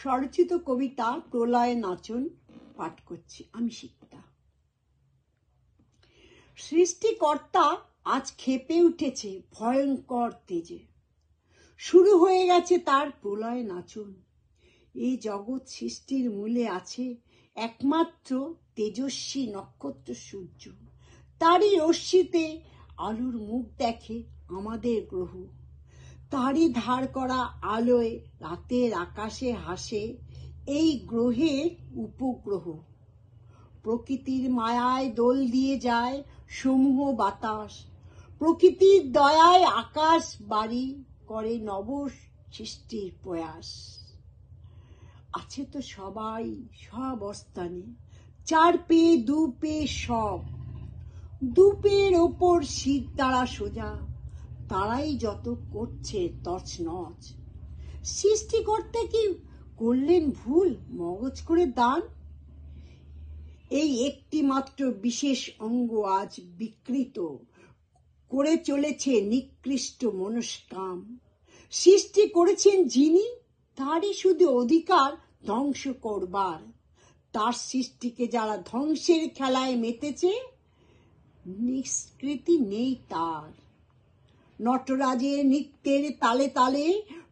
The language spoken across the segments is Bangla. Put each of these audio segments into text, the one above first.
স্বরচিত কবিতা প্রলয় নাচন পাঠ করছি আমি শিক্ষিতা। সৃষ্টিকর্তা আজ ক্ষেপে উঠেছে ভয়ঙ্কর তেজে, শুরু হয়ে গেছে তার প্রলয় নাচন। এই জগৎ সৃষ্টির মূলে আছে একমাত্র তেজস্বী নক্ষত্র সূর্য, তারই রশ্মিতে আলোর মুখ দেখে আমাদের গ্রহ। তারই ধার করা আলোয় রাতের আকাশে হাসে এই গ্রহের উপগ্রহ। প্রকৃতির মায়ায় দোল দিয়ে যায় সমূহ বাতাস, প্রকৃতির দয়ায় আকাশ বাড়ি করে নব সৃষ্টির প্রয়াস। আছে তো সবাই সব স্থানে, চার পেয়ে দু পেয়ে সব, দুপের ওপর শীত দ্বারা সোজা, তারাই যত করছে তছনছ। সৃষ্টিকর্তা কি করলেন ভুল মগজ করে দান? এই একটি মাত্র বিশেষ অঙ্গ আজ বিকৃত করে চলেছে নিকৃষ্ট মনস্কাম। সৃষ্টি করেছেন যিনি, তারই শুধু অধিকার ধ্বংস করবার। তার সৃষ্টিকে যারা ধ্বংসের খেলায় মেতেছে, নিষ্কৃতি নেই তার। নটরাজের নৃত্যের তালে তালে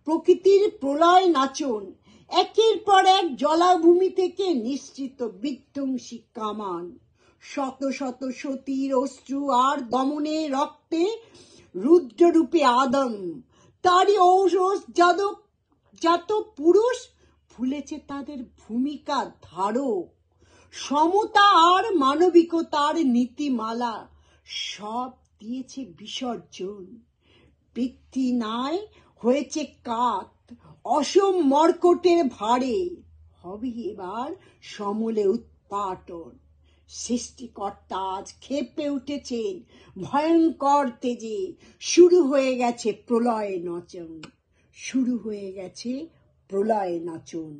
প্রকৃতির প্রলয় নাচন, একের পর এক জলাভূমি থেকে নিশ্চিত বিধ্বংসী কামান। শত শত সতীর অশ্রু আর দমনের রক্তে রুদ্ররূপে আদম, তারই ঔরস জাত পুরুষ ভুলেছে তাদের ভূমিকা ধারক। সমতা আর মানবিকতার নীতিমালা সব দিয়েছে বিসর্জন। পৃথিবীনায় হয়েছে কাত অসম মর্কটের ভারে, হবে এবার সমূলে উৎপাটন। সৃষ্টিকর্তা আজ ক্ষেপে উঠেছেন ভয়ঙ্কর তেজে, শুরু হয়ে গেছে প্রলয় নাচন, শুরু হয়ে গেছে প্রলয় নাচন।